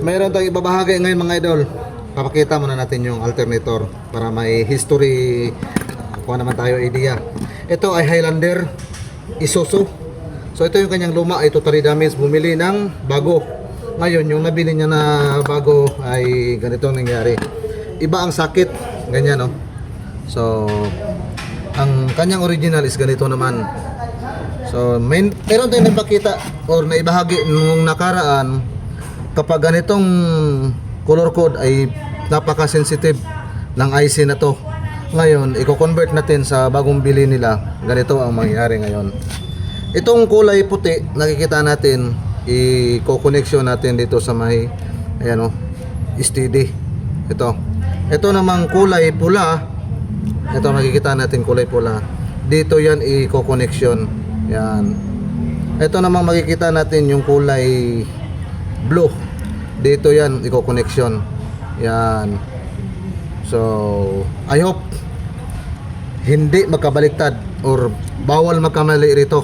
Mayroon tayong ibabahagi ngayon mga idol. Papakita muna natin yung alternator para may history. Kuha naman tayo idea. Ito ay Highlander Isuzu. So ito yung kanyang luma ay totally damaged. Bumili ng bago. Ngayon yung nabili niya na bago ay ganito ang nangyari. Iba ang sakit. Ganyan no. So ang kanyang original is ganito naman. So meron tayong nagpakita or naibahagi nung nakaraan. Kapag ganitong color code ay napaka-sensitive ng IC na to. Ngayon, i-convert natin sa bagong bili nila. Ganito ang mangyayari ngayon. Itong kulay puti, nakikita natin, i-connection natin dito sa may, ayan o, steady. Ito. Ito namang kulay pula. Ito makikita natin kulay pula. Dito yan i-connection. Yan. Ito namang makikita natin yung kulay blue. Dito yan i-connection. Yan. So, I hope hindi magkabaliktad or bawal magkamali rito.